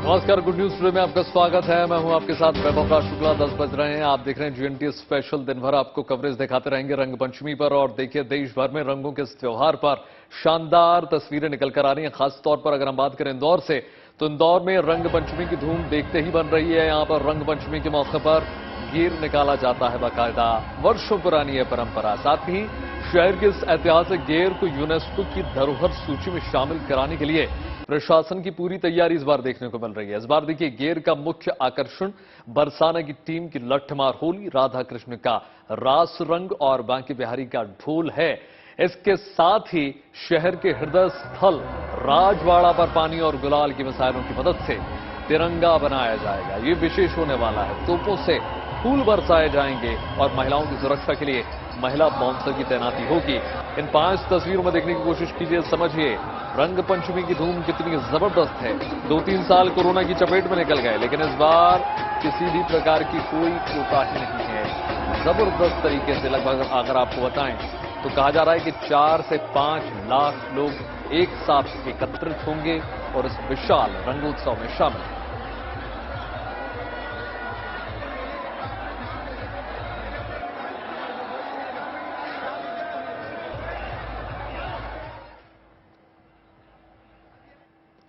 नमस्कार, good news today में आपका स्वागत है। मैं हूं आपके साथ वैभव शुक्ला। 10 बज रहे हैं, आप देख रहे हैं जीएनटी स्पेशल। दिन भर आपको कवरेज दिखाते रहेंगे रंग पंचमी पर। और देखिए, देश भर में रंगों के इस त्योहार पर शानदार तस्वीरें निकल कर आ रही हैं। खासतौर पर अगर हम बात करें इंदौर से, तो इंदौर में रंग पंचमी की धूम देखते ही बन रही है। यहां पर रंग पंचमी के मौके पर गेर निकाला जाता है बाकायदा, वर्षों पुरानी है परंपरा। साथ ही शहर के इस ऐतिहासिक गेर को यूनेस्को की धरोहर सूची में शामिल कराने के लिए प्रशासन की पूरी तैयारी इस बार देखने को मिल रही है। इस बार देखिए, गेर का मुख्य आकर्षण बरसाना की टीम की लठमार होली, राधा कृष्ण का रास रंग और बांके बिहारी का ढोल है। इसके साथ ही शहर के हृदय स्थल राजवाड़ा पर पानी और गुलाल की मिसाइलों की मदद से तिरंगा बनाया जाएगा। ये विशेष होने वाला है। तोपों से फूल बरसाए जाएंगे और महिलाओं की सुरक्षा के लिए महिला बाउंसर की तैनाती होगी। इन 5 तस्वीरों में देखने की कोशिश कीजिए, समझिए रंग पंचमी की धूम कितनी जबरदस्त है। 2-3 साल कोरोना की चपेट में निकल गए, लेकिन इस बार किसी भी प्रकार की कोई कोताही नहीं है। जबरदस्त तरीके से, लगभग अगर आपको बताएं तो कहा जा रहा है कि 4 से 5 लाख लोग एक साथ एकत्रित होंगे और इस विशाल रंगोत्सव में शामिल हैं।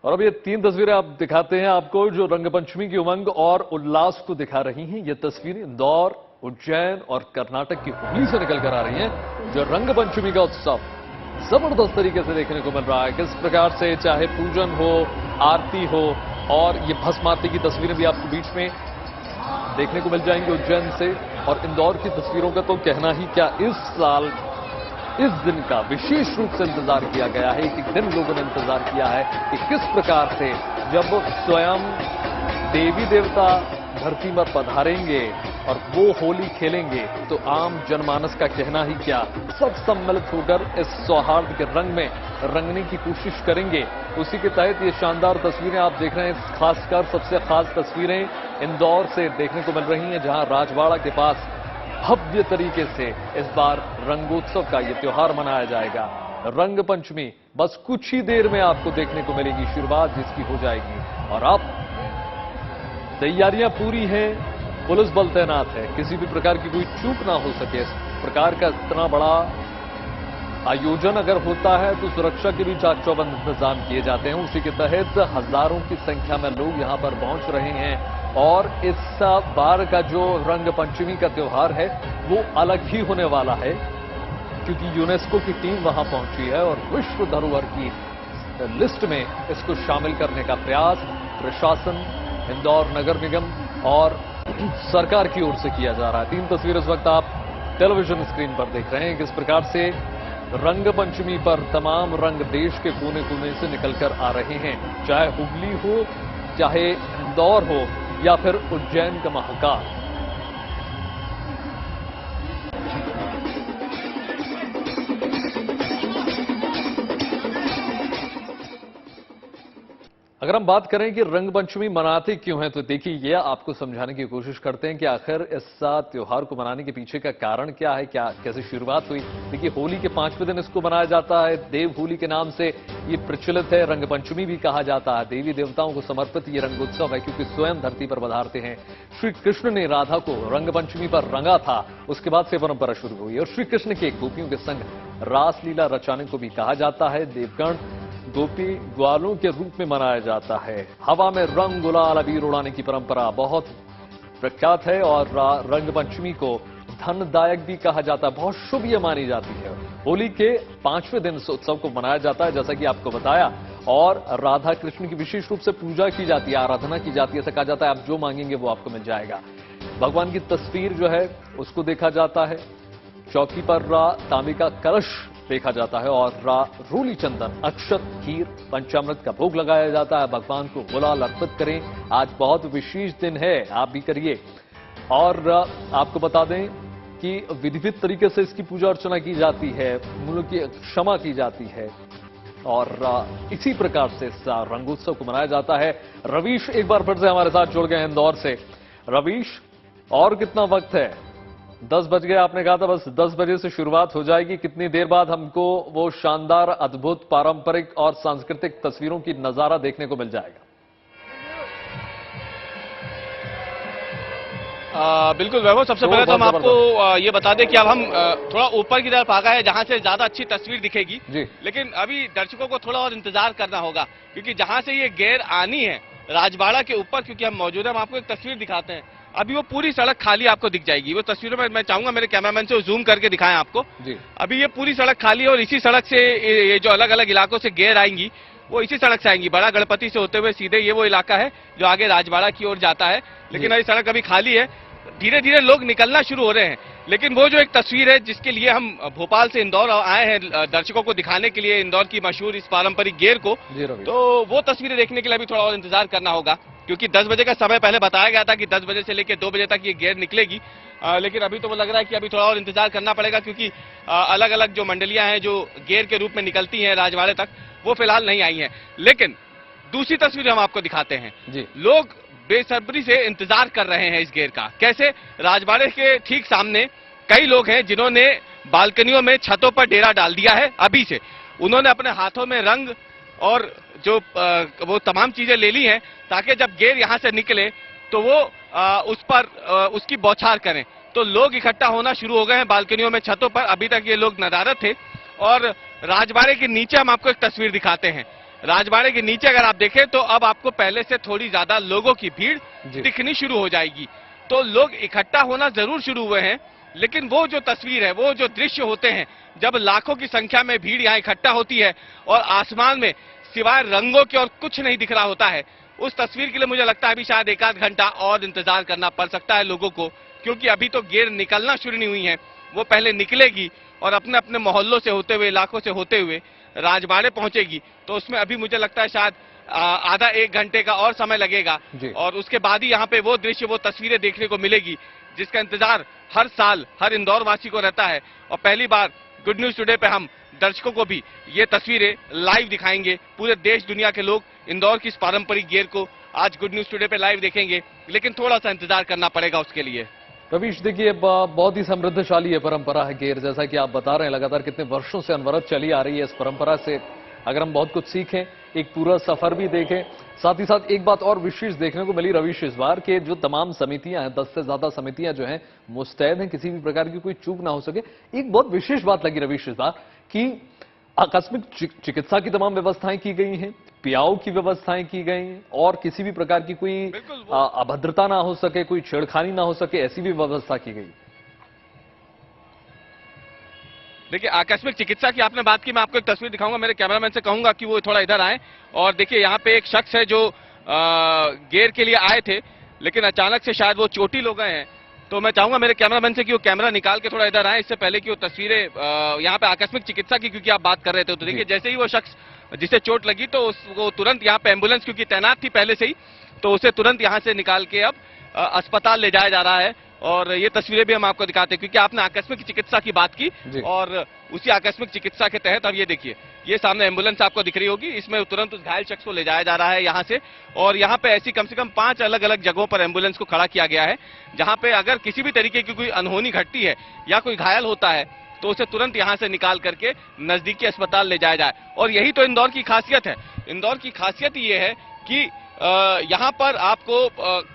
और अब ये 3 तस्वीरें आप दिखाते हैं आपको, जो रंगपंचमी की उमंग और उल्लास को दिखा रही हैं। ये तस्वीरें इंदौर, उज्जैन और कर्नाटक की हुगली से निकल कर आ रही हैं, जो रंगपंचमी का उत्सव जबरदस्त तरीके से देखने को मिल रहा है। किस प्रकार से, चाहे पूजन हो, आरती हो, और ये भस्म आरती की तस्वीरें भी आपको बीच में देखने को मिल जाएंगी उज्जैन से। और इंदौर की तस्वीरों का तो कहना ही क्या, इस साल इस दिन का विशेष रूप से इंतजार किया गया है। एक दिन लोगों ने इंतजार किया है कि किस प्रकार से जब स्वयं देवी देवता धरती पर पधारेंगे और वो होली खेलेंगे, तो आम जनमानस का कहना ही क्या, सब सम्मिलित होकर इस सौहार्द के रंग में रंगने की कोशिश करेंगे। उसी के तहत ये शानदार तस्वीरें आप देख रहे हैं। खासकर सबसे खास तस्वीरें इंदौर से देखने को मिल रही हैं, जहां राजवाड़ा के पास भव्य तरीके से इस बार रंगोत्सव का यह त्योहार मनाया जाएगा। रंग पंचमी बस कुछ ही देर में आपको देखने को मिलेगी शुरुआत, जिसकी हो जाएगी। और अब तैयारियां पूरी हैं, पुलिस बल तैनात है, किसी भी प्रकार की कोई चूक ना हो सके। इस प्रकार का इतना बड़ा आयोजन अगर होता है तो सुरक्षा के भी चाक चौबंद इंतजाम किए जाते हैं। उसी के तहत हजारों की संख्या में लोग यहां पर पहुंच रहे हैं। और इस बार का जो रंग पंचमी का त्योहार है वो अलग ही होने वाला है, क्योंकि यूनेस्को की टीम वहां पहुंची है और विश्व धरोहर की लिस्ट में इसको शामिल करने का प्रयास प्रशासन, इंदौर नगर निगम और सरकार की ओर से किया जा रहा है। 3 तस्वीरें इस वक्त आप टेलीविजन स्क्रीन पर देख रहे हैं, किस प्रकार से रंग पंचमी पर तमाम रंग देश के कोने कोने से निकलकर आ रहे हैं। चाहे हुगली हो, चाहे इंदौर हो, या फिर उज्जैन का महाकाल। अगर हम बात करें कि रंग पंचमी मनाते क्यों हैं, तो देखिए, ये आपको समझाने की कोशिश करते हैं कि आखिर इस त्योहार को मनाने के पीछे का कारण क्या है, क्या कैसे शुरुआत हुई। देखिए, होली के 5वें दिन इसको मनाया जाता है। देव होली के नाम से ये प्रचलित है। रंग पंचमी भी कहा जाता है। देवी देवताओं को समर्पित ये रंगोत्सव है, क्योंकि स्वयं धरती पर पधारते हैं। श्री कृष्ण ने राधा को रंग पंचमी पर रंगा था, उसके बाद से परंपरा शुरू हुई। और श्री कृष्ण के गोपियों के संग रासलीला रचाने को भी कहा जाता है। देवगण गोपी ग्वालों के रूप में मनाया जाता है। हवा में रंग गुलाल अबीर उड़ाने की परंपरा बहुत प्रख्यात है। और रंग पंचमी को धनदायक भी कहा जाता है, बहुत शुभ ये मानी जाती है। होली के 5वें दिन इस उत्सव को मनाया जाता है, जैसा कि आपको बताया। और राधा कृष्ण की विशेष रूप से पूजा की जाती है, आराधना की जाती है। ऐसा कहा जाता है आप जो मांगेंगे वो आपको मिल जाएगा। भगवान की तस्वीर जो है उसको देखा जाता है। चौकी पर तांबे का कलश देखा जाता है और रूली चंदन, अक्षत, खीर, पंचामृत का भोग लगाया जाता है। भगवान को गुलाल अर्पित करें। आज बहुत विशेष दिन है, आप भी करिए। और आपको बता दें कि विधिवत तरीके से इसकी पूजा अर्चना की जाती है, मूल्यों की क्षमा की जाती है। और इसी प्रकार से इस रंगोत्सव को मनाया जाता है। रवीश एक बार फिर से हमारे साथ जुड़ गए हैं इंदौर से। रवीश, और कितना वक्त है? 10 बज गए, आपने कहा था बस 10 बजे से शुरुआत हो जाएगी। कितनी देर बाद हमको वो शानदार, अद्भुत, पारंपरिक और सांस्कृतिक तस्वीरों की नजारा देखने को मिल जाएगा? बिल्कुल वैभव, सबसे पहले तो हम आपको ये बता दें कि अब हम थोड़ा ऊपर की तरफ आ गए हैं जहां से ज्यादा अच्छी तस्वीर दिखेगी जी। लेकिन अभी दर्शकों को थोड़ा और इंतजार करना होगा क्योंकि जहां से ये गेर आनी है राजबाड़ा के ऊपर, क्योंकि हम मौजूद हैं, हम आपको एक तस्वीर दिखाते हैं। अभी वो पूरी सड़क खाली आपको दिख जाएगी। वो तस्वीरों में मैं चाहूंगा मेरे कैमरामैन से जूम करके दिखाएं आपको जी। अभी ये पूरी सड़क खाली है और इसी सड़क से ये जो अलग अलग इलाकों से गेर आएंगी वो इसी सड़क से आएंगी। बड़ा गणपति से होते हुए सीधे ये वो इलाका है जो आगे राजबाड़ा की ओर जाता है, लेकिन अभी सड़क अभी खाली है। धीरे धीरे लोग निकलना शुरू हो रहे हैं, लेकिन वो जो एक तस्वीर है जिसके लिए हम भोपाल से इंदौर आए हैं दर्शकों को दिखाने के लिए इंदौर की मशहूर इस पारंपरिक गेर को, तो वो तस्वीरें देखने के लिए अभी थोड़ा और इंतजार करना होगा क्योंकि 10 बजे का समय पहले बताया गया था कि 10 बजे से लेकर 2 बजे तक ये गेर निकलेगी। लेकिन अभी तो वो लग रहा है कि अभी थोड़ा और इंतजार करना पड़ेगा क्योंकि अलग अलग जो मंडलियां हैं जो गेर के रूप में निकलती हैं राजवाड़े तक वो फिलहाल नहीं आई हैं। लेकिन दूसरी तस्वीर हम आपको दिखाते हैं जी। लोग बेसब्री से इंतजार कर रहे हैं इस गेर का। कैसे? राजबाड़े के ठीक सामने कई लोग हैं जिन्होंने बालकनियों में छतों पर डेरा डाल दिया है। अभी से उन्होंने अपने हाथों में रंग और जो वो तमाम चीजें ले ली हैं ताकि जब गेर यहां से निकले तो वो उस पर उसकी बौछार करें। तो लोग इकट्ठा होना शुरू हो गए हैं बालकनियों में, छतों पर। अभी तक ये लोग नदारत थे। और राजबाड़े के नीचे हम आपको एक तस्वीर दिखाते हैं। राजबाड़े के नीचे अगर आप देखें तो अब आपको पहले से थोड़ी ज्यादा लोगों की भीड़ दिखनी शुरू हो जाएगी। तो लोग इकट्ठा होना जरूर शुरू हुए हैं, लेकिन वो जो तस्वीर है, वो जो दृश्य होते हैं जब लाखों की संख्या में भीड़ यहाँ इकट्ठा होती है और आसमान में सिवाय रंगों के और कुछ नहीं दिख रहा होता है, उस तस्वीर के लिए मुझे लगता है अभी शायद 1 आध घंटा और इंतजार करना पड़ सकता है लोगों को, क्योंकि अभी तो गेर निकलना शुरू नहीं हुई है। वो पहले निकलेगी और अपने अपने मोहल्लों से होते हुए, इलाकों से होते हुए राजबाड़े पहुंचेगी। तो उसमें अभी मुझे लगता है शायद आधा 1 घंटे का और समय लगेगा और उसके बाद ही यहाँ पे वो दृश्य, वो तस्वीरें देखने को मिलेगी जिसका इंतजार हर साल हर इंदौर वासी को रहता है। और पहली बार गुड न्यूज टुडे पे हम दर्शकों को भी ये तस्वीरें लाइव दिखाएंगे। पूरे देश दुनिया के लोग इंदौर की इस पारंपरिक गेर को आज गुड न्यूज टुडे पे लाइव देखेंगे, लेकिन थोड़ा सा इंतजार करना पड़ेगा उसके लिए। रवीश, देखिए बहुत ही समृद्धशाली है परंपरा है गेर, जैसा कि आप बता रहे हैं लगातार कितने वर्षों से अनवरत चली आ रही है। इस परंपरा से अगर हम बहुत कुछ सीखें, एक पूरा सफर भी देखें, साथ ही साथ एक बात और विशेष देखने को मिली रवीश इस बार के जो तमाम समितियां हैं, 10 से ज्यादा समितियां जो हैं मुस्तैद हैं, किसी भी प्रकार की कोई चूक ना हो सके। एक बहुत विशेष बात लगी रवीश इस बार कि आकस्मिक चिकित्सा की तमाम व्यवस्थाएं की गई हैं, पियाओ की व्यवस्थाएं की गई हैं और किसी भी प्रकार की कोई अभद्रता ना हो सके, कोई छेड़खानी ना हो सके, ऐसी भी व्यवस्था की गई। देखिए, आकस्मिक चिकित्सा की आपने बात की, मैं आपको एक तस्वीर दिखाऊंगा। मेरे कैमरामैन से कहूंगा कि वो थोड़ा इधर आए और देखिए यहाँ पे एक शख्स है जो गेर के लिए आए थे, लेकिन अचानक से शायद वो चोटिल हो गए हैं। तो मैं चाहूंगा मेरे कैमरामैन से कि वो कैमरा निकाल के थोड़ा इधर आए, इससे पहले कि वो तस्वीरें यहाँ पे आकस्मिक चिकित्सा की क्योंकि आप बात कर रहे थे। तो देखिए जैसे ही वो शख्स जिसे चोट लगी तो वो तुरंत यहाँ पे एम्बुलेंस क्योंकि तैनात थी पहले से ही, तो उसे तुरंत यहाँ से निकाल के अब अस्पताल ले जाया जा रहा है। और ये तस्वीरें भी हम आपको दिखाते हैं क्योंकि आपने आकस्मिक चिकित्सा की बात की और उसी आकस्मिक चिकित्सा के तहत अब ये देखिए, ये सामने एम्बुलेंस आपको दिख रही होगी, इसमें तुरंत उस घायल शख्स को ले जाया जा रहा है यहाँ से। और यहाँ पे ऐसी कम से कम 5 अलग अलग जगहों पर एम्बुलेंस को खड़ा किया गया है जहाँ पे अगर किसी भी तरीके की कोई अनहोनी घटती है या कोई घायल होता है तो उसे तुरंत यहाँ से निकाल करके नजदीकी अस्पताल ले जाया जाए। और यही तो इंदौर की खासियत है। इंदौर की खासियत ये है कि यहाँ पर आपको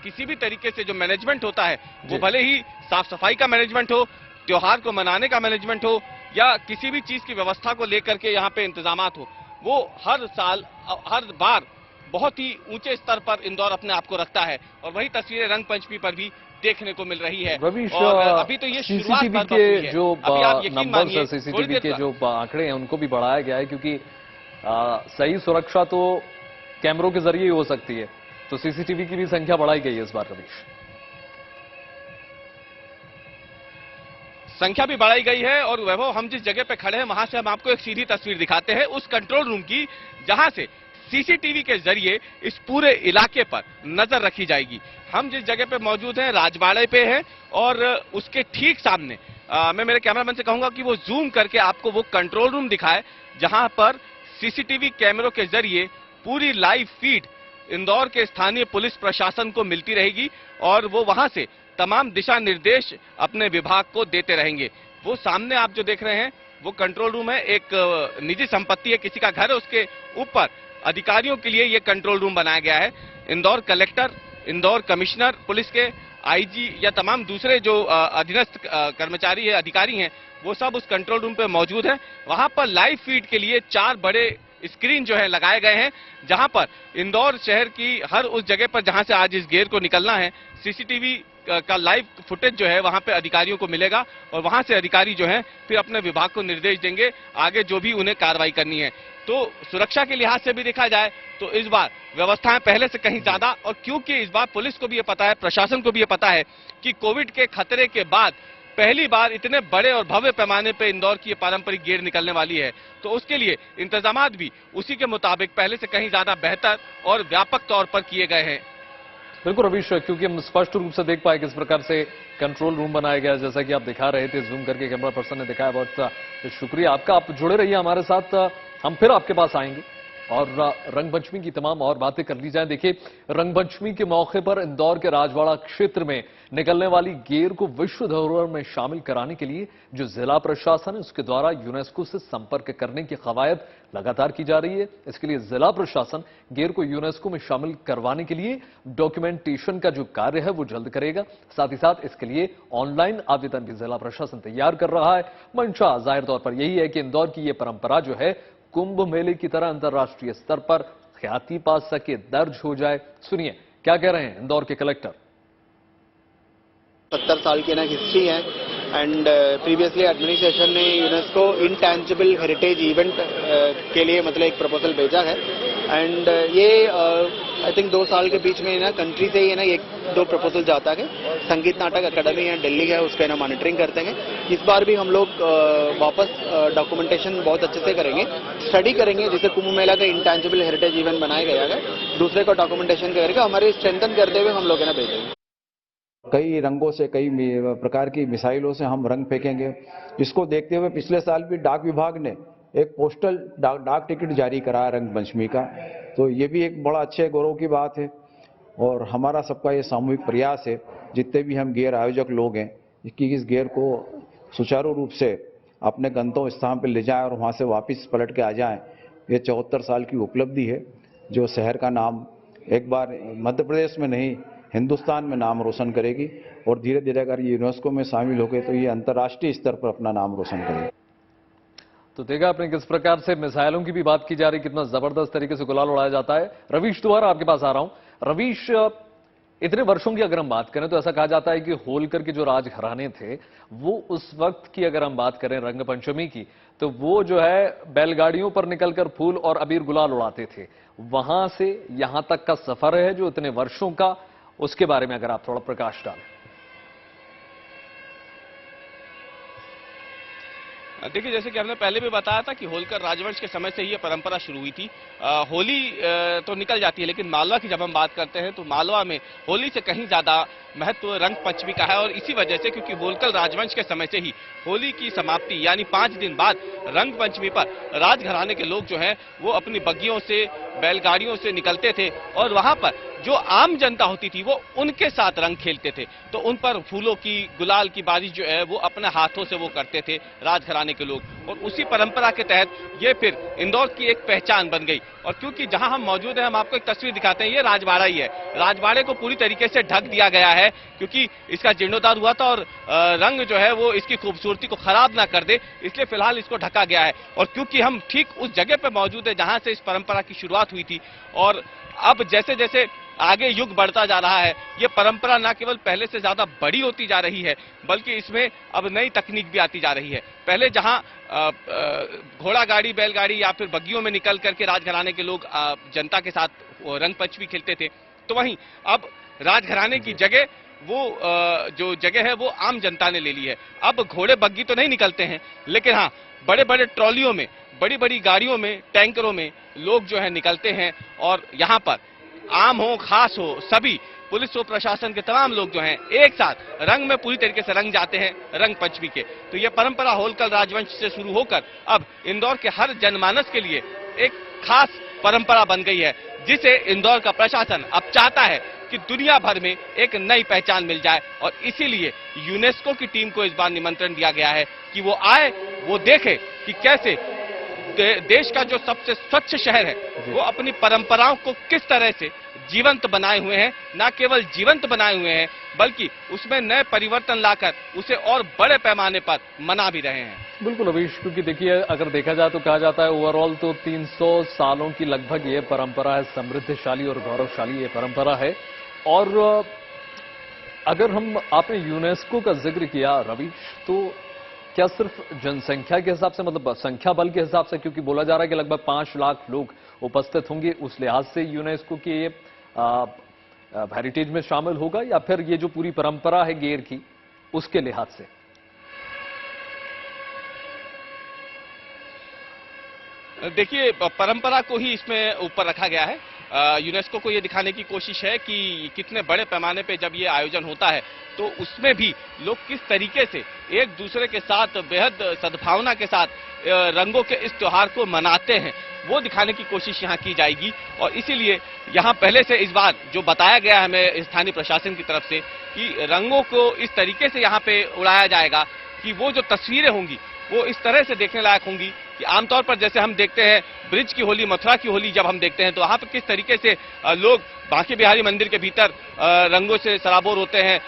किसी भी तरीके से जो मैनेजमेंट होता है वो भले ही साफ सफाई का मैनेजमेंट हो, त्योहार को मनाने का मैनेजमेंट हो या किसी भी चीज की व्यवस्था को लेकर के यहाँ पे इंतजामात हो, वो हर साल हर बार बहुत ही ऊंचे स्तर पर इंदौर अपने आप को रखता है। और वही तस्वीरें रंग पंचमी पर भी देखने को मिल रही है। और अभी तो ये सीसीटीवी के जो नंबर है, सीसीटीवी के जो आंकड़े हैं उनको भी बढ़ाया गया है क्योंकि सही सुरक्षा तो कैमरों के जरिए ही हो सकती है, तो सीसीटीवी की भी संख्या बढ़ाई गई है इस बार रवीश। संख्या भी बढ़ाई गई है। और वैभव, हम जिस जगह पे खड़े हैं वहां से हम आपको एक सीधी तस्वीर दिखाते हैं उस कंट्रोल रूम की जहां से सीसीटीवी के जरिए इस पूरे इलाके पर नजर रखी जाएगी। हम जिस जगह पे मौजूद हैं राजबाड़े पे हैं और उसके ठीक सामने मैं मेरे कैमरामैन से कहूंगा कि वो जूम करके आपको वो कंट्रोल रूम दिखाए जहां पर सीसीटीवी कैमरों के जरिए पूरी लाइव फीड इंदौर के स्थानीय पुलिस प्रशासन को मिलती रहेगी और वो वहां से तमाम दिशा निर्देश अपने विभाग को देते रहेंगे। वो सामने आप जो देख रहे हैं वो कंट्रोल रूम है, एक निजी संपत्ति है, किसी का घर है, उसके ऊपर अधिकारियों के लिए ये कंट्रोल रूम बनाया गया है। Indore collector, Indore commissioner police के आईजी या तमाम दूसरे जो अधीनस्थ कर्मचारी है, अधिकारी हैं, वो सब उस कंट्रोल रूम पे मौजूद हैं। वहां पर लाइव फीड के लिए 4 बड़े स्क्रीन जो है लगाए गए हैं, जहां पर इंदौर शहर की हर उस जगह पर जहां से आज इस गेर को निकलना है, सीसीटीवी का लाइव फुटेज जो है वहां पे अधिकारियों को मिलेगा और वहां से अधिकारी जो है फिर अपने विभाग को निर्देश देंगे आगे जो भी उन्हें कार्रवाई करनी है। तो सुरक्षा के लिहाज से भी देखा जाए तो इस बार व्यवस्थाएं पहले से कहीं ज्यादा, और क्योंकि इस बार पुलिस को भी ये पता है, प्रशासन को भी ये पता है कि कोविड के खतरे के बाद पहली बार इतने बड़े और भव्य पैमाने पर इंदौर की ये पारंपरिक गेर निकलने वाली है, तो उसके लिए इंतजामात भी उसी के मुताबिक पहले से कहीं ज्यादा बेहतर और व्यापक तौर पर किए गए हैं। बिल्कुल रवीश, क्योंकि हम स्पष्ट रूप से देख पाए किस प्रकार से कंट्रोल रूम बनाया गया, जैसा कि आप दिखा रहे थे, जूम करके कैमरा पर्सन ने दिखाया। बहुत शुक्रिया आपका, आप जुड़े रहिए हमारे साथ, हम फिर आपके पास आएंगे और रंगपंचमी की तमाम और बातें कर ली जाए। देखिए, रंगपंचमी के मौके पर इंदौर के राजवाड़ा क्षेत्र में निकलने वाली गेर को विश्व धरोहर में शामिल कराने के लिए जो जिला प्रशासन है उसके द्वारा यूनेस्को से संपर्क करने की कवायद लगातार की जा रही है। इसके लिए जिला प्रशासन गेर को यूनेस्को में शामिल करवाने के लिए डॉक्यूमेंटेशन का जो कार्य है वो जल्द करेगा। साथ ही साथ इसके लिए ऑनलाइन आवेदन भी जिला प्रशासन तैयार कर रहा है। मंशा जाहिर तौर पर यही है कि इंदौर की ये परंपरा जो है कुंभ मेले की तरह अंतर्राष्ट्रीय स्तर पर ख्याति पा सके, दर्ज हो जाए। सुनिए क्या कह रहे हैं इंदौर के कलेक्टर। 70 साल की ना हिस्ट्री है एंड प्रीवियसली एडमिनिस्ट्रेशन ने यूनेस्को इंटैंजिबल हेरिटेज इवेंट के लिए मतलब एक प्रपोजल भेजा है एंड ये आई थिंक 2 साल के बीच में ना कंट्री से ही ना 1-2 प्रपोजल जाता है। संगीत नाटक अकेडमी है दिल्ली है, उसका ना मॉनिटरिंग करते हैं। इस बार भी हम लोग वापस डॉक्यूमेंटेशन बहुत अच्छे से करेंगे, स्टडी करेंगे, जिसे कुंभ मेला का इंटैंजिबल हेरिटेज इवेंट बनाया गया है, दूसरे को डॉक्यूमेंटेशन करेगा, हमारे स्ट्रेंथन करते हुए हम लोग ना भेजेंगे। कई रंगों से, कई प्रकार की मिसाइलों से हम रंग फेंकेंगे। इसको देखते हुए पिछले साल भी डाक विभाग ने एक पोस्टल डाक टिकट जारी करा रंग पंचमी का, तो ये भी एक बड़ा अच्छे गौरव की बात है और हमारा सबका ये सामूहिक प्रयास है, जितने भी हम गेर आयोजक लोग हैं, कि इस गेर को सुचारू रूप से अपने गंतव्य स्थान पर ले जाएं और वहाँ से वापस पलट के आ जाएं। ये 74 साल की उपलब्धि है जो शहर का नाम एक बार मध्य प्रदेश में नहीं हिंदुस्तान में नाम रोशन करेगी और धीरे धीरे अगर ये यूनेस्को में शामिल हो गए तो ये अंतर्राष्ट्रीय स्तर पर अपना नाम रोशन करेगी। तो देखा आपने किस प्रकार से मिसाइलों की भी बात की जा रही, कितना जबरदस्त तरीके से गुलाल उड़ाया जाता है। रवीश दोबारा आपके पास आ रहा हूं। रवीश, इतने वर्षों की अगर हम बात करें तो ऐसा कहा जाता है कि होलकर के जो राजघराने थे वो उस वक्त की अगर हम बात करें रंग पंचमी की, तो वो जो है बैलगाड़ियों पर निकलकर फूल और अबीर गुलाल उड़ाते थे। वहां से यहां तक का सफर है जो इतने वर्षों का, उसके बारे में अगर आप थोड़ा प्रकाश डालें। देखिए, जैसे कि हमने पहले भी बताया था कि होलकर राजवंश के समय से ही ये परंपरा शुरू हुई थी। होली तो निकल जाती है, लेकिन मालवा की जब हम बात करते हैं तो मालवा में होली से कहीं ज्यादा महत्व रंग पंचमी का है और इसी वजह से, क्योंकि होलकर राजवंश के समय से ही होली की समाप्ति यानी 5 दिन बाद रंग पंचमी पर राजघराने के लोग जो हैं वो अपनी बग्गियों से, बैलगाड़ियों से निकलते थे और वहां पर जो आम जनता होती थी वो उनके साथ रंग खेलते थे, तो उन पर फूलों की, गुलाल की बारिश जो है वो अपने हाथों से वो करते थे राजघराने के लोग, और उसी परंपरा के तहत ये फिर इंदौर की एक पहचान बन गई। और क्योंकि जहां हम मौजूद हैं, हम आपको एक तस्वीर दिखाते हैं, ये राजवाड़ा ही है। राजवाड़े को पूरी तरीके से ढक दिया गया है क्योंकि इसका जीर्णोद्धार हुआ था और रंग जो है वो इसकी खूबसूरती को खराब ना कर दे, इसलिए फिलहाल इसको ढका गया है। और क्योंकि हम ठीक उस जगह पर मौजूद है जहां से इस परंपरा की शुरुआत हुई थी, और अब जैसे जैसे आगे युग बढ़ता जा रहा है, ये परंपरा न केवल पहले से ज्यादा बड़ी होती जा रही है बल्कि इसमें अब नई तकनीक भी आती जा रही है। पहले जहां घोड़ा गाड़ी, बैलगाड़ी या फिर बग्गियों में निकल करके राजघराने के लोग जनता के साथ रंग पंचमी खेलते थे, तो वहीं अब राजघराने की जगह वो जो जगह है वो आम जनता ने ले ली है। अब घोड़े बग्गी तो नहीं निकलते हैं, लेकिन हाँ बड़े बड़े ट्रॉलियों में, बड़ी बड़ी गाड़ियों में, टैंकरों में लोग जो है निकलते हैं और यहाँ पर आम हो, खास हो, सभी पुलिस और प्रशासन के तमाम लोग जो हैं एक साथ रंग में पूरी तरीके से रंग जाते हैं रंग पंचमी के। तो ये परंपरा होलकर राजवंश से शुरू होकर अब इंदौर के हर जनमानस के लिए एक खास परंपरा बन गई है, जिसे इंदौर का प्रशासन अब चाहता है कि दुनिया भर में एक नई पहचान मिल जाए। और इसीलिए यूनेस्को की टीम को इस बार निमंत्रण दिया गया है कि वो आए, वो देखे कि कैसे देश का जो सबसे स्वच्छ शहर है वो अपनी परंपराओं को किस तरह से जीवंत बनाए हुए हैं, न केवल जीवंत बनाए हुए हैं बल्कि उसमें नए परिवर्तन लाकर उसे और बड़े पैमाने पर मना भी रहे हैं। बिल्कुल अवीश, क्योंकि देखिए अगर देखा जाए तो कहा जाता है ओवरऑल तो 300 सालों की लगभग ये परंपरा है, समृद्धशाली और गौरवशाली ये परंपरा है। और अगर आपने यूनेस्को का जिक्र किया रवीश, तो क्या सिर्फ जनसंख्या के हिसाब से, मतलब संख्या बल के हिसाब से, क्योंकि बोला जा रहा है कि लगभग 5 लाख लोग उपस्थित होंगे, उस लिहाज से यूनेस्को की ये हेरिटेज में शामिल होगा, या फिर ये जो पूरी परंपरा है गेर की उसके लिहाज से? देखिए, परंपरा को ही इसमें ऊपर रखा गया है। यूनेस्को को ये दिखाने की कोशिश है कि कितने बड़े पैमाने पे जब ये आयोजन होता है तो उसमें भी लोग किस तरीके से एक दूसरे के साथ बेहद सद्भावना के साथ रंगों के इस त्योहार को मनाते हैं, वो दिखाने की कोशिश यहाँ की जाएगी। और इसीलिए यहाँ पहले से इस बार जो बताया गया है हमें स्थानीय प्रशासन की तरफ से कि रंगों को इस तरीके से यहाँ पे उड़ाया जाएगा कि वो जो तस्वीरें होंगी वो इस तरह से देखने लायक होंगी कि आमतौर पर जैसे हम देखते हैं ब्रिज की होली, मथुरा की होली जब हम देखते हैं तो वहां पर किस तरीके से लोग बांके बिहारी मंदिर के भीतर रंगों से सराबोर होते हैं,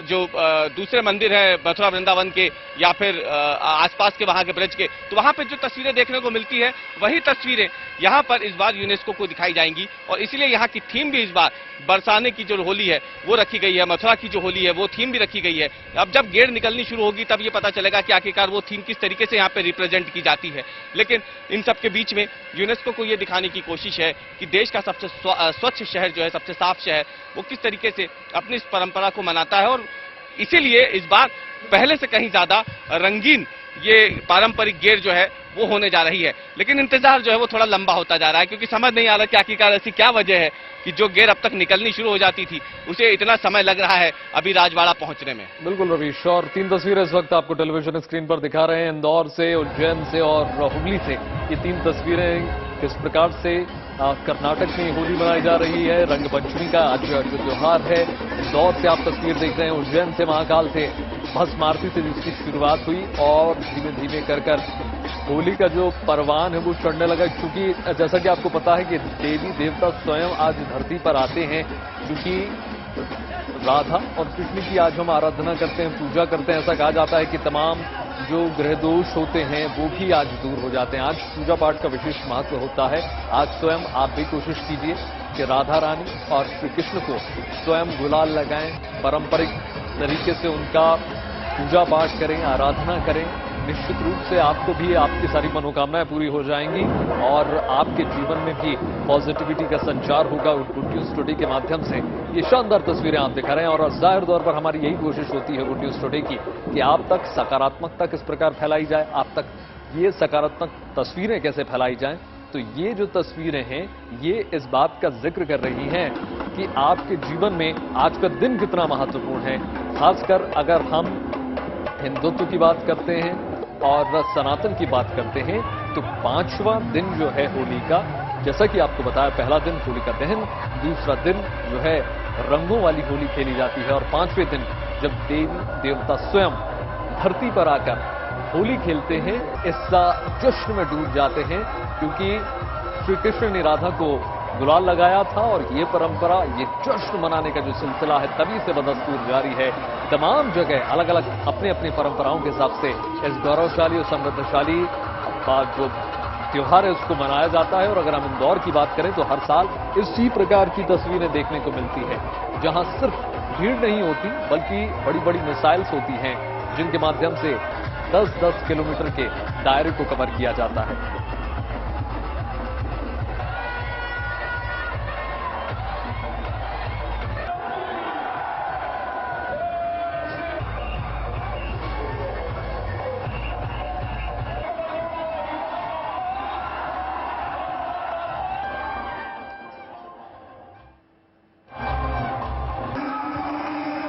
जो दूसरे मंदिर हैं मथुरा वृंदावन के या फिर आसपास के वहां के ब्रिज के, तो वहां पे जो तस्वीरें देखने को मिलती है वही तस्वीरें यहाँ पर इस बार यूनेस्को को दिखाई जाएंगी। और इसलिए यहाँ की थीम भी इस बार बरसाने की जो होली है वो रखी गई है, मथुरा की जो होली है वो थीम भी रखी गई है। अब जब गेड़ निकलनी शुरू होगी तब ये पता चलेगा कि आखिरकार वो थीम किस तरीके से यहाँ पे रिप्रेजेंट की जाती है। लेकिन इन सब के बीच में यूनेस्को को ये दिखाने की कोशिश है कि देश का सबसे स्वच्छ शहर जो है, सबसे साफ शहर, वो किस तरीके से अपनी इस परंपरा को मनाता है। और इसीलिए इस बार पहले से कहीं ज्यादा रंगीन ये पारंपरिक गेर जो है वो होने जा रही है। लेकिन इंतजार जो है वो थोड़ा लंबा होता जा रहा है क्योंकि समझ नहीं आ रहा कि आखिरकार ऐसी क्या वजह है कि जो गेर अब तक निकलनी शुरू हो जाती थी उसे इतना समय लग रहा है अभी राजवाड़ा पहुंचने में। बिल्कुल रवीश, और 3 तस्वीरें इस वक्त आपको टेलीविजन स्क्रीन पर दिखा रहे हैं, इंदौर से, उज्जैन से और हुगली से। ये 3 तस्वीरें किस प्रकार से कर्नाटक में होली मनाई जा रही है, रंग पंचमी का आज जो त्योहार है। इंदौर से आप तस्वीर देख रहे हैं, उज्जैन से, महाकाल से भस्म आरती से जिसकी शुरुआत हुई और धीमे धीमे कर होली का जो परवान है वो चढ़ने लगा। क्योंकि जैसा कि आपको पता है कि देवी देवता स्वयं आज धरती पर आते हैं, क्योंकि राधा और कृष्ण की आज हम आराधना करते हैं, पूजा करते हैं। ऐसा कहा जाता है कि तमाम जो ग्रह दोष होते हैं वो भी आज दूर हो जाते हैं। आज पूजा पाठ का विशेष महत्व होता है। आज स्वयं आप भी कोशिश कीजिए कि राधा रानी और श्री कृष्ण को स्वयं गुलाल लगाएं, पारंपरिक तरीके से उनका पूजा पाठ करें, आराधना करें। निश्चित रूप से आपको भी आपकी सारी मनोकामनाएं पूरी हो जाएंगी और आपके जीवन में भी पॉजिटिविटी का संचार होगा गुड न्यूज टुडे के माध्यम से। ये शानदार तस्वीरें आप दिखा रहे हैं और जाहिर तौर पर हमारी यही कोशिश होती है गुड न्यूज टुडे की कि आप तक सकारात्मकता किस प्रकार फैलाई जाए, आप तक ये सकारात्मक तस्वीरें कैसे फैलाई जाएं। तो ये जो तस्वीरें हैं ये इस बात का जिक्र कर रही हैं कि आपके जीवन में आज का दिन कितना महत्वपूर्ण है। खासकर अगर हम हिंदुत्व की बात करते हैं और सनातन की बात करते हैं तो 5वां दिन जो है होली का, जैसा कि आपको बताया, पहला दिन होली का दहन, दूसरा दिन जो है रंगों वाली होली खेली जाती है और 5वें दिन जब देवी देवता स्वयं धरती पर आकर होली खेलते हैं, इस जश्न में डूब जाते हैं। क्योंकि श्री कृष्ण ने राधा को गुलाल लगाया था और ये परंपरा, ये जश्न मनाने का जो सिलसिला है तभी से बदस्तूर जारी है। तमाम जगह अलग अलग अपने अपनी परंपराओं के हिसाब से इस गौरवशाली और समृद्धशाली जो त्योहार है उसको मनाया जाता है। और अगर हम इंदौर की बात करें तो हर साल इसी प्रकार की तस्वीरें देखने को मिलती है, जहां सिर्फ भीड़ नहीं होती बल्कि बड़ी बड़ी मिसाइल्स होती हैं जिनके माध्यम से 10-10 किलोमीटर के दायरे को कवर किया जाता है।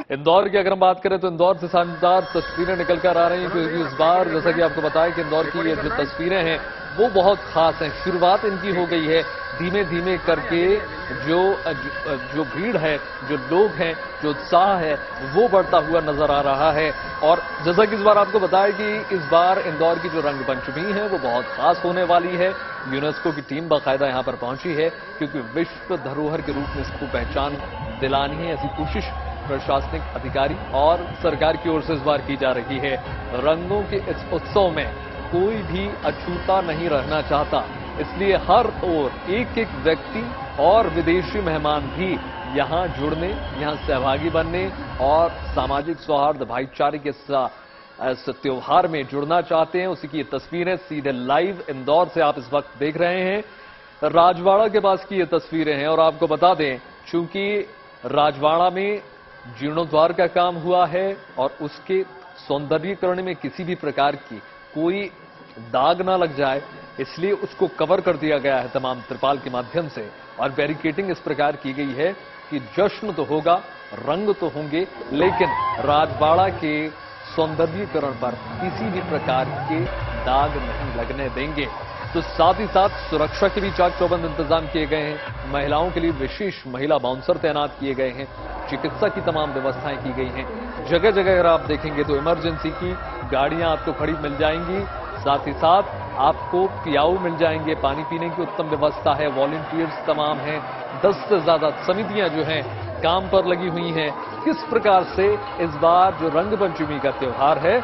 इंदौर की अगर हम बात करें तो इंदौर से शानदार तस्वीरें निकल कर आ रही हैं, क्योंकि इस बार जैसा कि आपको बताया कि इंदौर की ये जो तस्वीरें हैं वो बहुत खास हैं। शुरुआत इनकी हो गई है धीमे धीमे करके जो भीड़ है, जो लोग हैं, जो उत्साह है, वो बढ़ता हुआ नजर आ रहा है। और जैसा कि इस बार आपको बताया कि इस बार इंदौर की जो रंगपंचमी है वो बहुत खास होने वाली है। यूनेस्को की टीम बाकायदा यहां पर पहुंची है क्योंकि विश्व धरोहर के रूप में इसको पहचान दिलानी है, ऐसी कोशिश प्रशासनिक अधिकारी और सरकार की ओर से इस बार की जा रही है। रंगों के इस उत्सव में कोई भी अछूता नहीं रहना चाहता, इसलिए हर ओर एक एक व्यक्ति और विदेशी मेहमान भी यहां जुड़ने, यहां सहभागी बनने और सामाजिक सौहार्द भाईचारे के इस त्योहार में जुड़ना चाहते हैं। उसी की ये तस्वीरें सीधे लाइव इंदौर से आप इस वक्त देख रहे हैं। राजवाड़ा के पास की ये तस्वीरें हैं और आपको बता दें, चूंकि राजवाड़ा में जीर्णोद्धार का काम हुआ है और उसके सौंदर्यीकरण में किसी भी प्रकार की कोई दाग ना लग जाए, इसलिए उसको कवर कर दिया गया है तमाम त्रिपाल के माध्यम से। और बैरिकेडिंग इस प्रकार की गई है कि जश्न तो होगा, रंग तो होंगे, लेकिन राजवाड़ा के सौंदर्यीकरण पर किसी भी प्रकार के दाग नहीं लगने देंगे। तो साथ ही साथ सुरक्षा के भी चाक चौबंद इंतजाम किए गए हैं। महिलाओं के लिए विशेष महिला बाउंसर तैनात किए गए हैं। चिकित्सा की तमाम व्यवस्थाएं की गई हैं। जगह जगह अगर आप देखेंगे तो इमरजेंसी की गाड़ियां आपको खड़ी मिल जाएंगी। साथ ही साथ आपको पियाऊ मिल जाएंगे, पानी पीने की उत्तम व्यवस्था है, वॉलंटियर्स तमाम हैं, 10 से ज्यादा समितियां जो हैं काम पर लगी हुई हैं। किस प्रकार से इस बार जो रंगपंचमी का त्योहार है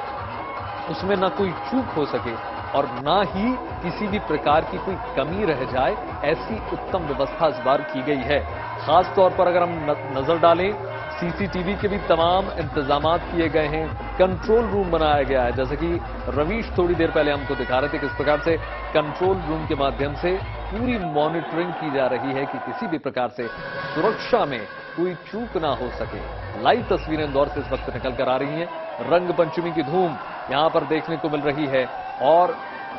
उसमें ना कोई चूक हो सके और ना ही किसी भी प्रकार की कोई कमी रह जाए, ऐसी उत्तम व्यवस्था इस बार की गई है। खास तौर पर अगर हम नजर डालें, सीसीटीवी के भी तमाम इंतजामात किए गए हैं। कंट्रोल रूम बनाया गया है, जैसे कि रवीश थोड़ी देर पहले हमको दिखा रहे थे किस प्रकार से कंट्रोल रूम के माध्यम से पूरी मॉनिटरिंग की जा रही है कि किसी भी प्रकार से सुरक्षा में कोई चूक ना हो सके। लाइव तस्वीरें इंदौर से इस वक्त निकल कर आ रही हैं। रंगपंचमी की धूम यहां पर देखने को मिल रही है और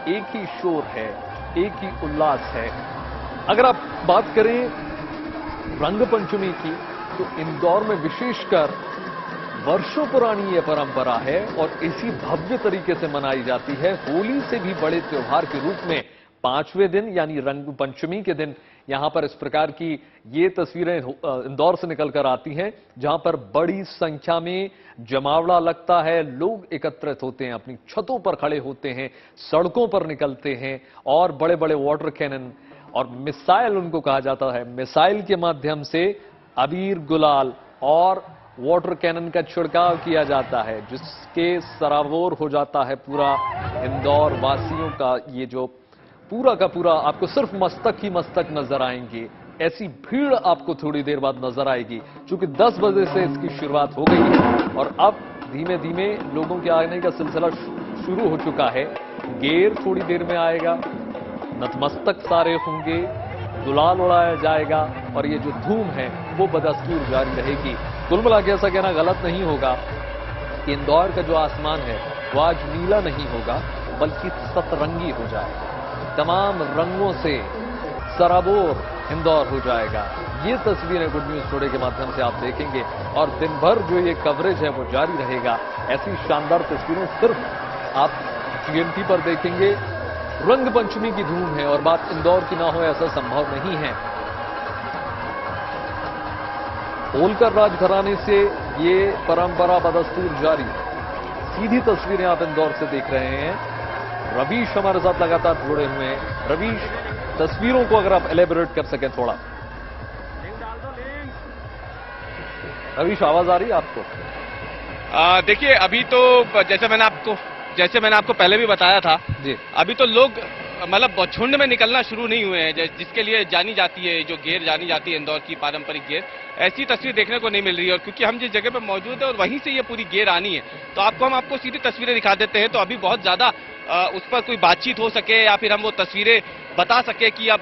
एक ही शोर है, एक ही उल्लास है। अगर आप बात करें रंगपंचमी की तो इंदौर में विशेषकर वर्षों पुरानी यह परंपरा है और इसी भव्य तरीके से मनाई जाती है। होली से भी बड़े त्योहार के रूप में 5वें दिन यानी रंगपंचमी के दिन यहां पर इस प्रकार की ये तस्वीरें इंदौर से निकलकर आती हैं, जहां पर बड़ी संख्या में जमावड़ा लगता है, लोग एकत्रित होते हैं, अपनी छतों पर खड़े होते हैं, सड़कों पर निकलते हैं और बड़े बड़े वाटर कैनन और मिसाइल उनको कहा जाता है, मिसाइल के माध्यम से अबीर गुलाल और वाटर कैनन का छिड़काव किया जाता है, जिसके सराबोर हो जाता है पूरा इंदौर वासियों का। ये जो पूरा का पूरा आपको सिर्फ मस्तक ही मस्तक नजर आएंगे, ऐसी भीड़ आपको थोड़ी देर बाद नजर आएगी। चूंकि 10 बजे से इसकी शुरुआत हो गई है और अब धीमे धीमे लोगों के आने का सिलसिला शुरू हो चुका है। गेर थोड़ी देर में आएगा, नतमस्तक सारे होंगे, गुलाल उड़ाया जाएगा और ये जो धूम है वो बदस्तूर जारी रहेगी। कुल मिला के ऐसा कहना गलत नहीं होगा कि इंदौर का जो आसमान है वो आज नीला नहीं होगा बल्कि सतरंगी हो जाएगा, तमाम रंगों से सराबोर इंदौर हो जाएगा। ये तस्वीरें गुड न्यूज टुडे के माध्यम से आप देखेंगे और दिन भर जो ये कवरेज है वो जारी रहेगा। ऐसी शानदार तस्वीरें सिर्फ आप GMT पर देखेंगे। रंगपंचमी की धूम है और बात इंदौर की ना हो ऐसा संभव नहीं है। होलकर राजघराने से ये परंपरा बदस्तूर जारी। सीधी तस्वीरें आप इंदौर से देख रहे हैं। रवीश हमारे साथ लगातार जुड़े हुए हैं। रवीश, तस्वीरों को अगर आप एलेबोरेट कर सकें थोड़ा। रवीश, आवाज आ रही है आपको? देखिए, अभी तो जैसे मैंने आपको पहले भी बताया था जी, अभी तो लोग मतलब झुंड में निकलना शुरू नहीं हुए हैं, जिसके लिए जानी जाती है, जो गेर जानी जाती है इंदौर की पारंपरिक गेर, ऐसी तस्वीर देखने को नहीं मिल रही है। और क्योंकि हम जिस जगह पर मौजूद है और वहीं से ये पूरी गेर आनी है, तो हम आपको सीधी तस्वीरें दिखा देते हैं। तो अभी बहुत ज्यादा उस पर कोई बातचीत हो सके या फिर हम वो तस्वीरें बता सके कि अब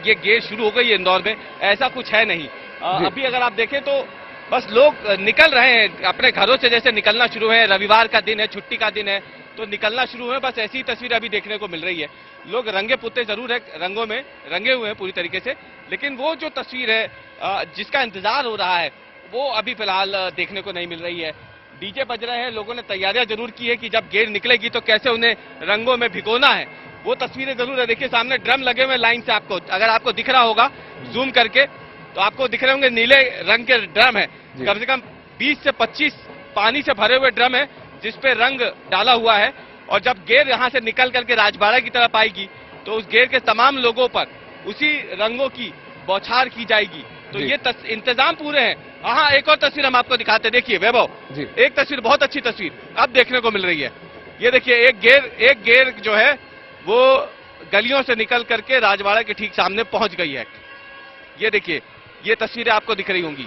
ये गेर शुरू हो गई है इंदौर में, ऐसा कुछ है नहीं। अभी अगर आप देखें तो बस लोग निकल रहे हैं अपने घरों से, जैसे निकलना शुरू है। रविवार का दिन है, छुट्टी का दिन है, तो निकलना शुरू है। बस ऐसी तस्वीर अभी देखने को मिल रही है। लोग रंगे पुते जरूर है, रंगों में रंगे हुए हैं पूरी तरीके से, लेकिन वो जो तस्वीर है जिसका इंतजार हो रहा है वो अभी फिलहाल देखने को नहीं मिल रही है। डीजे बज रहे हैं, लोगों ने तैयारियां जरूर की है कि जब गेर निकलेगी तो कैसे उन्हें रंगों में भिगोना है, वो तस्वीरें जरूर है। देखिए सामने ड्रम लगे हुए लाइन से, अगर आपको दिख रहा होगा जूम करके, तो आपको दिख रहे होंगे नीले रंग के ड्रम है, जी। कम से कम 20 से 25 पानी से भरे हुए ड्रम है जिसपे रंग डाला हुआ है। और जब गेर यहां से निकल करके राजबाड़ा की तरफ आएगी तो उस गेर के तमाम लोगों पर उसी रंगों की बौछार की जाएगी। तो जी। ये इंतजाम पूरे हैं। हाँ, एक और तस्वीर हम आपको दिखाते हैं, देखिए वैभव, जी। एक तस्वीर, बहुत अच्छी तस्वीर अब देखने को मिल रही है। ये देखिए एक गेर जो है वो गलियों से निकल करके राजबाड़ा के ठीक सामने पहुंच गई है। ये देखिए, ये तस्वीरें आपको दिख रही होंगी।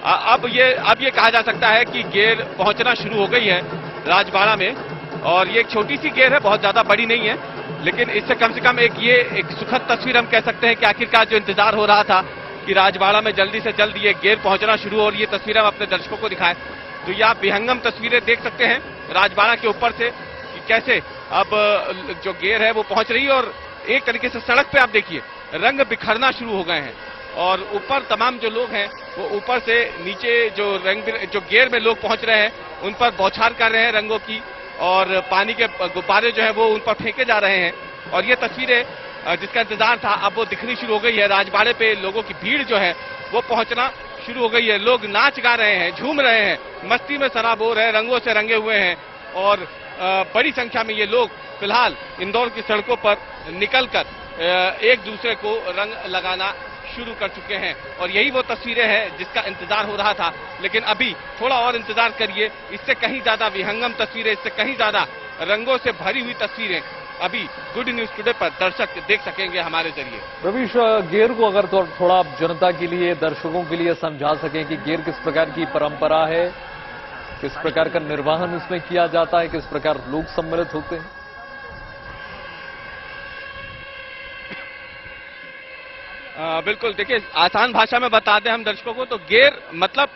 अब ये कहा जा सकता है कि गेर पहुंचना शुरू हो गई है राजबाड़ा में। और ये एक छोटी सी गेर है, बहुत ज्यादा बड़ी नहीं है, लेकिन इससे कम से कम एक सुखद तस्वीर हम कह सकते हैं कि आखिरकार जो इंतजार हो रहा था कि राजबाड़ा में जल्दी से जल्द ये गेर पहुंचना शुरू हो, और ये तस्वीरें हम अपने दर्शकों को दिखाएं। तो ये आप विहंगम तस्वीरें देख सकते हैं राजबाड़ा के ऊपर से कि कैसे अब जो गेर है वो पहुंच रही है। और एक तरीके से सड़क पे आप देखिए रंग बिखरना शुरू हो गए हैं, और ऊपर तमाम जो लोग हैं वो ऊपर से नीचे जो गेर में लोग पहुंच रहे हैं उन पर बौछार कर रहे हैं रंगों की, और पानी के गुब्बारे जो है वो उन पर फेंके जा रहे हैं। और ये तस्वीरें जिसका इंतजार था अब वो दिखनी शुरू हो गई है। राजबाड़े पे लोगों की भीड़ जो है वो पहुंचना शुरू हो गई है। लोग नाच गा रहे हैं, झूम रहे हैं, मस्ती में सराबोर है, रंगों से रंगे हुए हैं। और बड़ी संख्या में ये लोग फिलहाल इंदौर की सड़कों पर निकलकर एक दूसरे को रंग लगाना शुरू कर चुके हैं। और यही वो तस्वीरें हैं जिसका इंतजार हो रहा था। लेकिन अभी थोड़ा और इंतजार करिए, इससे कहीं ज्यादा विहंगम तस्वीरें, इससे कहीं ज्यादा रंगों से भरी हुई तस्वीरें अभी गुड न्यूज टुडे पर दर्शक देख सकेंगे हमारे जरिए। रवीश, गेर को अगर थोड़ा आप जनता के लिए, दर्शकों के लिए समझा सकें कि गेर किस प्रकार की परंपरा है, किस प्रकार का निर्वहन इसमें किया जाता है, किस प्रकार लोग सम्मिलित होते हैं। बिल्कुल, देखिए आसान भाषा में बता दें हम दर्शकों को तो गेर मतलब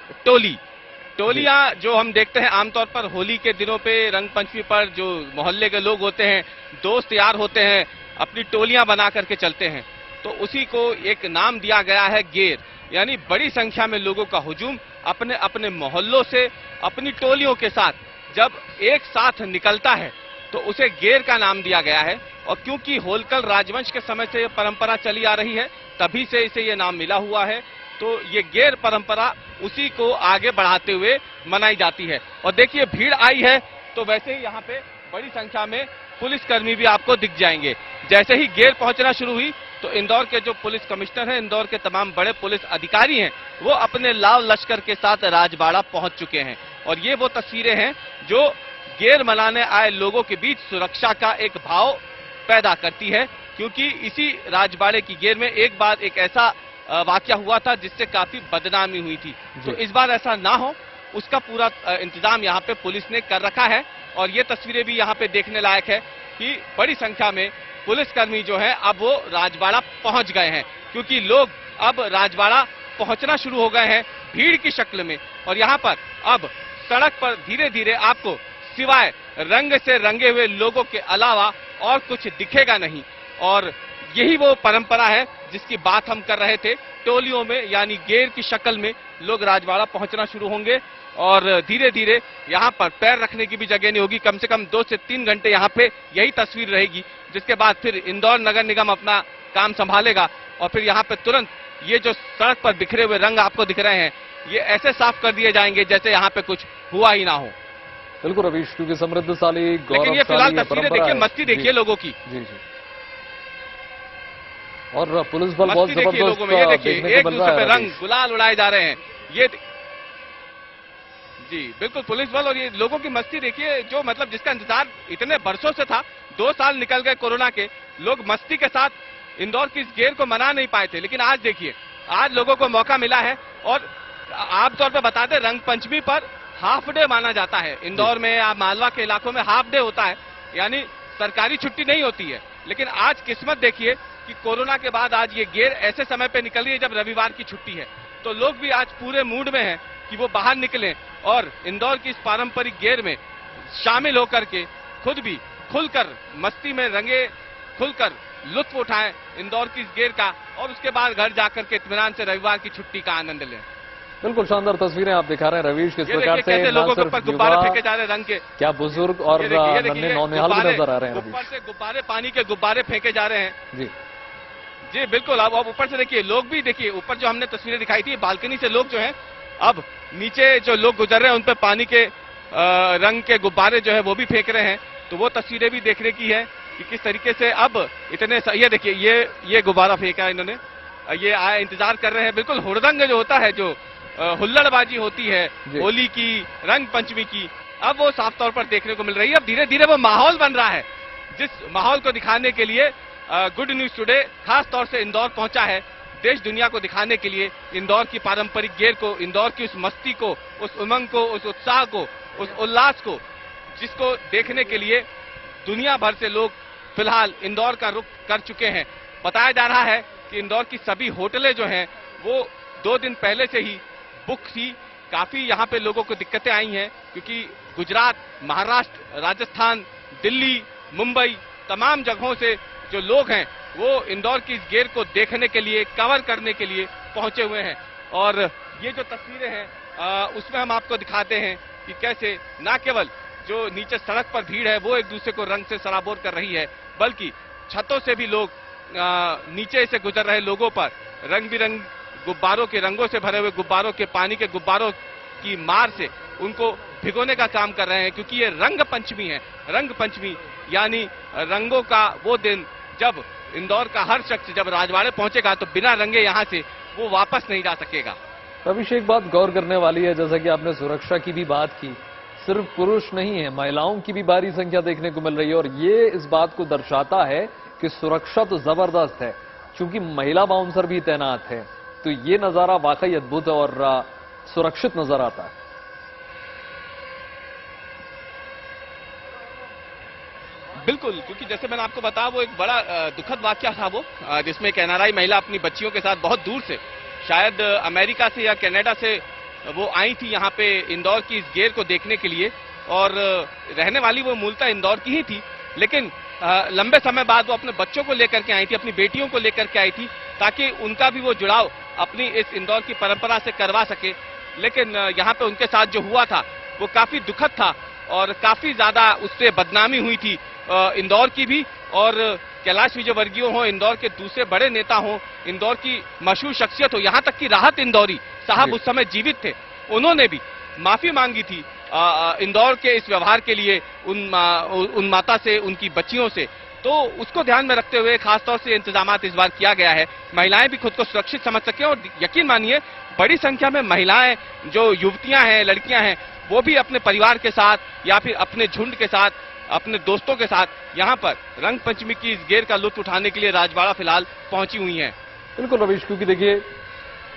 टोलियां जो हम देखते हैं आमतौर पर होली के दिनों पे, रंग पंचमी पर जो मोहल्ले के लोग होते हैं, दोस्त यार होते हैं, अपनी टोलियां बना करके चलते हैं। तो उसी को एक नाम दिया गया है गेर, यानी बड़ी संख्या में लोगों का हुजूम अपने अपने मोहल्लों से अपनी टोलियों के साथ जब एक साथ निकलता है तो उसे गेर का नाम दिया गया है। और क्योंकि होलकर राजवंश के समय से यह परंपरा चली आ रही है तभी से इसे ये नाम मिला हुआ है। तो ये गेर परंपरा उसी को आगे बढ़ाते हुए मनाई जाती है। और देखिए भीड़ आई है तो वैसे ही यहाँ पे बड़ी संख्या में पुलिसकर्मी भी आपको दिख जाएंगे। जैसे ही गेर पहुंचना शुरू हुई तो इंदौर के जो पुलिस कमिश्नर हैं, इंदौर के तमाम बड़े पुलिस अधिकारी हैं, वो अपने लाव लश्कर के साथ राजबाड़ा पहुंच चुके हैं। और ये वो तस्वीरें हैं जो गेर मनाने आए लोगों के बीच सुरक्षा का एक भाव पैदा करती है। क्योंकि इसी राजबाड़े की गेर में एक बार एक ऐसा वाकया हुआ था जिससे काफी बदनामी हुई थी। तो इस बार ऐसा ना हो उसका पूरा इंतजाम यहाँ पे पुलिस ने कर रखा है। और ये तस्वीरें भी यहाँ पे देखने लायक है कि बड़ी संख्या में पुलिसकर्मी जो है अब वो राजबाड़ा पहुंच गए हैं, क्योंकि लोग अब राजबाड़ा पहुंचना शुरू हो गए हैं भीड़ की शक्ल में। और यहाँ पर अब सड़क पर धीरे धीरे आपको सिवाय रंग से रंगे हुए लोगों के अलावा और कुछ दिखेगा नहीं। और यही वो परंपरा है जिसकी बात हम कर रहे थे। टोलियों में यानी गेर की शक्ल में लोग राजबाड़ा पहुंचना शुरू होंगे और धीरे धीरे यहाँ पर पैर रखने की भी जगह नहीं होगी। कम से कम 2 से 3 घंटे यहाँ पे यही तस्वीर रहेगी, जिसके बाद फिर इंदौर नगर निगम अपना काम संभालेगा और फिर यहाँ पे तुरंत ये जो सड़क पर बिखरे हुए रंग आपको दिख रहे हैं ये ऐसे साफ कर दिए जाएंगे जैसे यहाँ पे कुछ हुआ ही ना हो। बिल्कुल रवीश, क्योंकि समृद्धशाली, लेकिन ये फिलहाल तस्वीरें देखिए, मस्ती देखिए लोगों की। जी जी, और पुलिस बल बहुत देखिए लोगों में, ये देखिए एक दूसरे पे रंग गुलाल उड़ाए जा रहे हैं। ये जी बिल्कुल पुलिस बल और ये लोगों की मस्ती देखिए, जो मतलब जिसका इंतजार इतने बरसों से था। 2 साल निकल गए कोरोना के, लोग मस्ती के साथ इंदौर की इस गेर को मना नहीं पाए थे। लेकिन आज देखिए, आज लोगों को मौका मिला है। और आमतौर पर बता दें, रंग पंचमी पर हाफ डे माना जाता है इंदौर में या मालवा के इलाकों में हाफ डे होता है, यानी सरकारी छुट्टी नहीं होती है। लेकिन आज किस्मत देखिए कि कोरोना के बाद आज ये गेर ऐसे समय पे निकल रही है जब रविवार की छुट्टी है। तो लोग भी आज पूरे मूड में हैं कि वो बाहर निकलें और इंदौर की इस पारंपरिक गेर में शामिल होकर के खुद भी खुलकर मस्ती में रंगे, खुलकर लुत्फ उठाएं इंदौर की इस गेर का, और उसके बाद घर जाकर के इत्मीनान से रविवार की छुट्टी का आनंद लें। बिल्कुल शानदार तस्वीरें आप दिखा रहे हैं रवीश, किस प्रकार से लोगों के ऊपर गुब्बारे फेंके जा रहे हैं रंग के, क्या बुजुर्ग और नन्हे नौनिहाल भी नजर आ रहे हैं। ऊपर से गुब्बारे, पानी के गुब्बारे फेंके जा रहे हैं। जी जी बिल्कुल। अब ऊपर से देखिए, लोग भी देखिए, ऊपर जो हमने तस्वीरें दिखाई थी बालकनी से, लोग जो हैं अब नीचे जो लोग गुजर रहे हैं उन पे पानी के रंग के गुब्बारे जो है वो भी फेंक रहे हैं। तो वो तस्वीरें भी देखने की है कि किस तरीके से अब इतने ये देखिए, ये गुब्बारा फेंका इन्होंने, ये आए इंतजार कर रहे हैं। बिल्कुल हुड़दंग जो होता है, जो हुल्लड़बाजी होती है होली की, रंग पंचमी की, अब वो साफ तौर पर देखने को मिल रही है। अब धीरे धीरे वो माहौल बन रहा है, जिस माहौल को दिखाने के लिए गुड न्यूज टुडे खास तौर से इंदौर पहुंचा है, देश दुनिया को दिखाने के लिए इंदौर की पारंपरिक गेर को, इंदौर की उस मस्ती को, उस उमंग को, उस उत्साह को, उस उल्लास को, जिसको देखने के लिए दुनिया भर से लोग फिलहाल इंदौर का रुख कर चुके हैं। बताया जा रहा है कि इंदौर की सभी होटलें जो हैं वो 2 दिन पहले से ही बुक थी। काफी यहाँ पे लोगों को दिक्कतें आई हैं, क्योंकि गुजरात, महाराष्ट्र, राजस्थान, दिल्ली, मुंबई, तमाम जगहों से जो लोग हैं वो इंदौर की इस गेर को देखने के लिए, कवर करने के लिए पहुंचे हुए हैं। और ये जो तस्वीरें हैं उसमें हम आपको दिखाते हैं कि कैसे ना केवल जो नीचे सड़क पर भीड़ है वो एक दूसरे को रंग से सराबोर कर रही है, बल्कि छतों से भी लोग नीचे से गुजर रहे लोगों पर रंग बिरंग गुब्बारों के, रंगों से भरे हुए गुब्बारों के, पानी के गुब्बारों की मार से उनको भिगोने का काम कर रहे हैं। क्योंकि ये रंग पंचमी है। रंग पंचमी यानी रंगों का वो दिन जब इंदौर का हर शख्स जब राजवाड़े पहुंचेगा तो बिना रंगे यहां से वो वापस नहीं जा सकेगा। रविश, एक बात गौर करने वाली है, जैसा कि आपने सुरक्षा की भी बात की, सिर्फ पुरुष नहीं है, महिलाओं की भी भारी संख्या देखने को मिल रही है। और ये इस बात को दर्शाता है कि सुरक्षा तो जबरदस्त है, क्योंकि महिला बाउंसर भी तैनात है। तो ये नजारा वाकई अद्भुत और सुरक्षित नजर आता है। बिल्कुल, क्योंकि जैसे मैंने आपको बताया वो एक बड़ा दुखद वाकया था वो, जिसमें एक एनआरआई महिला अपनी बच्चियों के साथ बहुत दूर से, शायद अमेरिका से या कनाडा से वो आई थी यहाँ पे इंदौर की इस गेर को देखने के लिए। और रहने वाली वो मूलतः इंदौर की ही थी, लेकिन लंबे समय बाद वो अपने बच्चों को लेकर के आई थी, अपनी बेटियों को लेकर के आई थी, ताकि उनका भी वो जुड़ाव अपनी इस इंदौर की परंपरा से करवा सके। लेकिन यहाँ पे उनके साथ जो हुआ था वो काफी दुखद था और काफी ज्यादा उससे बदनामी हुई थी इंदौर की भी। और कैलाश विजयवर्गीय हो, इंदौर के दूसरे बड़े नेता हो, इंदौर की मशहूर शख्सियत हो, यहाँ तक कि राहत इंदौरी साहब उस समय जीवित थे, उन्होंने भी माफी मांगी थी इंदौर के इस व्यवहार के लिए उन माता से, उनकी बच्चियों से। तो उसको ध्यान में रखते हुए खासतौर से इंतजाम इस बार किया गया है, महिलाएं भी खुद को सुरक्षित समझ सकें। और यकीन मानिए बड़ी संख्या में महिलाएं, जो युवतियां हैं, लड़कियां हैं, वो भी अपने परिवार के साथ या फिर अपने झुंड के साथ, अपने दोस्तों के साथ यहाँ पर रंग पंचमी की इस गेर का लुत्फ उठाने के लिए राजवाड़ा फिलहाल पहुंची हुई हैं। बिल्कुल रवीश, क्योंकि देखिए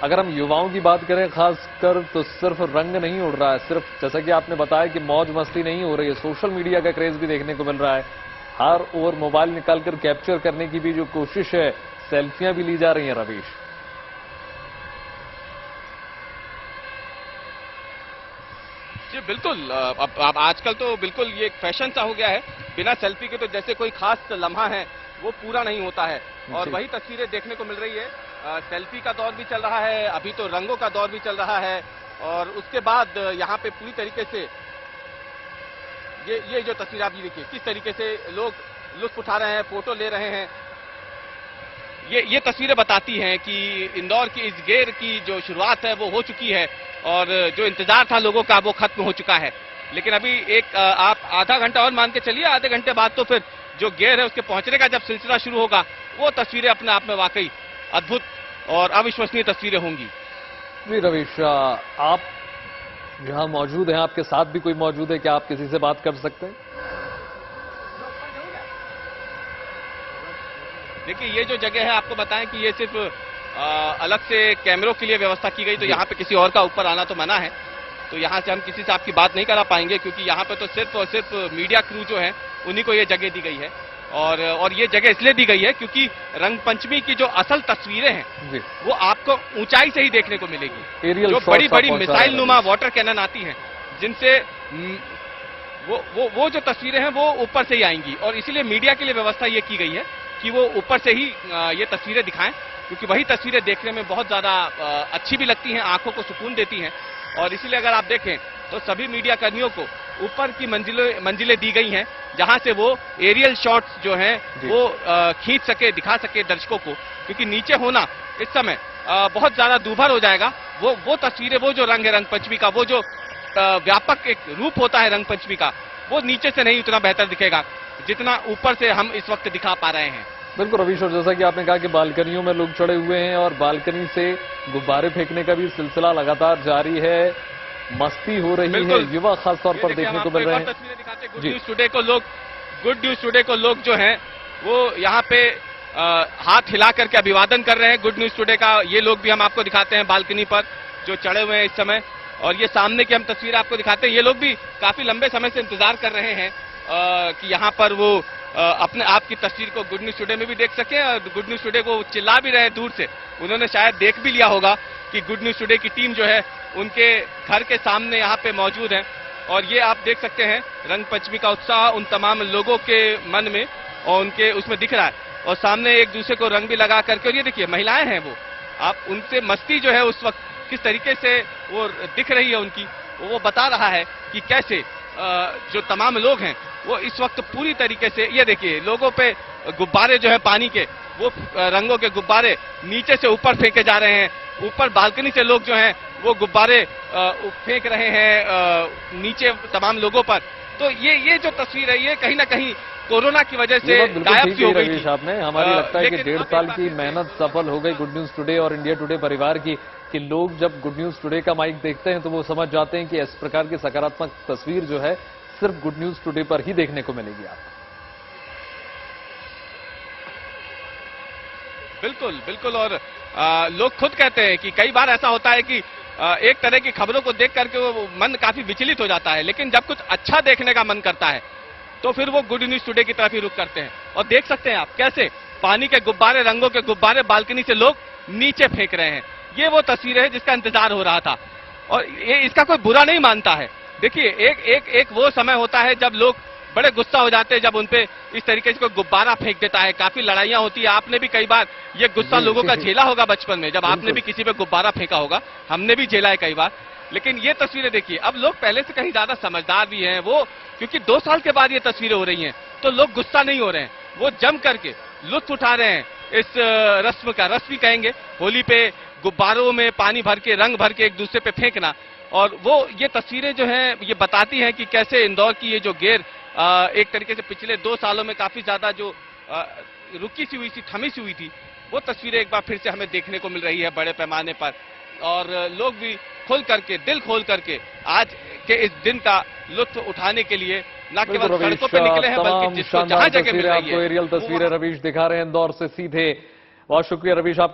अगर हम युवाओं की बात करें खासकर, तो सिर्फ रंग नहीं उड़ रहा है, सिर्फ जैसा कि आपने बताया कि मौज मस्ती नहीं हो रही है, सोशल मीडिया का क्रेज भी देखने को मिल रहा है। हर ओर मोबाइल निकालकर कैप्चर करने की भी जो कोशिश है, सेल्फियां भी ली जा रही हैं रवीश। जी बिल्कुल, अब आजकल तो बिल्कुल ये एक फैशन सा हो गया है, बिना सेल्फी के तो जैसे कोई खास लम्हा है वो पूरा नहीं होता है। और वही तस्वीरें देखने को मिल रही है। सेल्फी का दौर भी चल रहा है, अभी तो रंगों का दौर भी चल रहा है। और उसके बाद यहाँ पे पूरी तरीके से ये जो तस्वीर आप ये देखिए, किस तरीके से लोग लुत्फ उठा रहे हैं, फोटो ले रहे हैं। ये तस्वीरें बताती हैं कि इंदौर की इस गेर की जो शुरुआत है वो हो चुकी है और जो इंतजार था लोगों का वो खत्म हो चुका है। लेकिन अभी एक आप आधा घंटा और मान के चलिए, आधे घंटे बाद तो फिर जो गेर है उसके पहुंचने का जब सिलसिला शुरू होगा, वो तस्वीरें अपने आप में वाकई अद्भुत और अविश्वसनीय तस्वीरें होंगी। जी रवीश, आप जहां मौजूद हैं, आपके साथ भी कोई मौजूद है, क्या आप किसी से बात कर सकते हैं? देखिए ये जो जगह है, आपको बताएं कि ये सिर्फ अलग से कैमरों के लिए व्यवस्था की गई, तो यहाँ पे किसी और का ऊपर आना तो मना है। तो यहाँ से हम किसी से आपकी बात नहीं करा पाएंगे, क्योंकि यहाँ पे तो सिर्फ और सिर्फ मीडिया क्रू जो है उन्हीं को ये जगह दी गई है। और ये जगह इसलिए दी गई है क्योंकि रंग पंचमी की जो असल तस्वीरें हैं वो आपको ऊंचाई से ही देखने को मिलेगी। जो बड़ी बड़ी मिसाइल नुमा वाटर कैनन आती हैं, जिनसे वो जो तस्वीरें हैं वो ऊपर से ही आएंगी। और इसीलिए मीडिया के लिए व्यवस्था ये की गई है कि वो ऊपर से ही ये तस्वीरें दिखाएं, क्योंकि वही तस्वीरें देखने में बहुत ज्यादा अच्छी भी लगती हैं, आंखों को सुकून देती हैं। और इसीलिए अगर आप देखें तो सभी मीडिया कर्मियों को ऊपर की मंजिलें दी गई हैं, जहां से वो एरियल शॉट्स जो हैं वो खींच सके, दिखा सके दर्शकों को, क्योंकि नीचे होना इस समय बहुत ज्यादा दूभर हो जाएगा। वो तस्वीरें, वो जो रंग है रंग पंचमी का, वो जो व्यापक एक रूप होता है रंग पंचमी का, वो नीचे से नहीं उतना बेहतर दिखेगा जितना ऊपर से हम इस वक्त दिखा पा रहे हैं। बिल्कुल रवीश, और जैसा कि आपने कहा कि बालकनियों में लोग चढ़े हुए हैं और बालकनी से गुब्बारे फेंकने का भी सिलसिला लगातार जारी है, मस्ती हो रही है, युवा खासतौर पर देखने को मिल रहे हैं। गुड न्यूज टुडे को लोग जो हैं वो यहाँ पे हाथ हिला करके अभिवादन कर रहे हैं। गुड न्यूज टुडे का ये लोग भी हम आपको दिखाते हैं बालकनी पर जो चढ़े हुए हैं इस समय, और ये सामने की हम तस्वीर आपको दिखाते हैं। ये लोग भी काफी लंबे समय से इंतजार कर रहे हैं कि यहाँ पर वो अपने आप की तस्वीर को गुड न्यूज टुडे में भी देख सके, और गुड न्यूज टुडे को चिल्ला भी रहे दूर से। उन्होंने शायद देख भी लिया होगा कि गुड न्यूज टुडे की टीम जो है उनके घर के सामने यहाँ पे मौजूद है, और ये आप देख सकते हैं रंग पंचमी का उत्साह उन तमाम लोगों के मन में और उनके उसमें दिख रहा है, और सामने एक दूसरे को रंग भी लगा करके। और ये देखिए महिलाएं हैं, वो आप उनसे मस्ती जो है उस वक्त किस तरीके से वो दिख रही है उनकी, वो बता रहा है कि कैसे जो तमाम लोग हैं वो इस वक्त पूरी तरीके से, ये देखिए लोगों पे गुब्बारे जो है पानी के, वो रंगों के गुब्बारे नीचे से ऊपर फेंके जा रहे हैं। ऊपर बालकनी से लोग जो हैं वो गुब्बारे फेंक रहे हैं नीचे तमाम लोगों पर। तो ये जो तस्वीर है ये कहीं ना कहीं कोरोना की वजह से गायब सी हो गई थी। आपने हमारी लगता है कि 1.5 साल की मेहनत सफल हो गई गुड न्यूज टुडे और इंडिया टुडे परिवार की, कि लोग जब गुड न्यूज टुडे का माइक देखते हैं तो वो समझ जाते हैं कि इस प्रकार की सकारात्मक तस्वीर जो है सिर्फ गुड न्यूज टुडे पर ही देखने को मिलेगी आपको। बिल्कुल बिल्कुल, और लोग खुद कहते हैं कि कई बार ऐसा होता है कि एक तरह की खबरों को देख करके वो मन काफी विचलित हो जाता है, लेकिन जब कुछ अच्छा देखने का मन करता है तो फिर वो गुड न्यूज टुडे की तरफ ही रुख करते हैं। और देख सकते हैं आप कैसे पानी के गुब्बारे, रंगों के गुब्बारे बालकनी से लोग नीचे फेंक रहे हैं। ये वो तस्वीर है जिसका इंतजार हो रहा था, और ये इसका कोई बुरा नहीं मानता है। देखिए एक वो समय होता है जब लोग बड़े गुस्सा हो जाते हैं जब उनपे इस तरीके से कोई गुब्बारा फेंक देता है, काफी लड़ाइयां होती है। आपने भी कई बार ये गुस्सा लोगों का झेला होगा बचपन में, जब आपने भी किसी पे गुब्बारा फेंका होगा, हमने भी झेला है कई बार। लेकिन ये तस्वीरें देखिए, अब लोग पहले से कहीं ज्यादा समझदार भी हैं वो, क्योंकि 2 साल के बाद ये तस्वीरें हो रही हैं, तो लोग गुस्सा नहीं हो रहे हैं, वो जम करके लुत्फ उठा रहे हैं इस रस्म का। रस्म भी कहेंगे, होली पे गुब्बारों में पानी भर के, रंग भर के एक दूसरे पे फेंकना। और वो ये तस्वीरें जो हैं ये बताती हैं कि कैसे इंदौर की ये जो गेर एक तरीके से पिछले 2 सालों में काफी ज्यादा जो रुकी सी हुई थी, थमी सी हुई थी, वो तस्वीरें एक बार फिर से हमें देखने को मिल रही है बड़े पैमाने पर। और लोग भी खुल करके, दिल खोल करके आज के इस दिन का लुत्फ उठाने के लिए न केवल सड़कों पे निकले हैं, बल्कि जिसको जहां जगह मिल रही है। आपको एरियल तस्वीरें रवीश दिखा रहे हैं इंदौर से सीधे। बहुत शुक्रिया रवीश।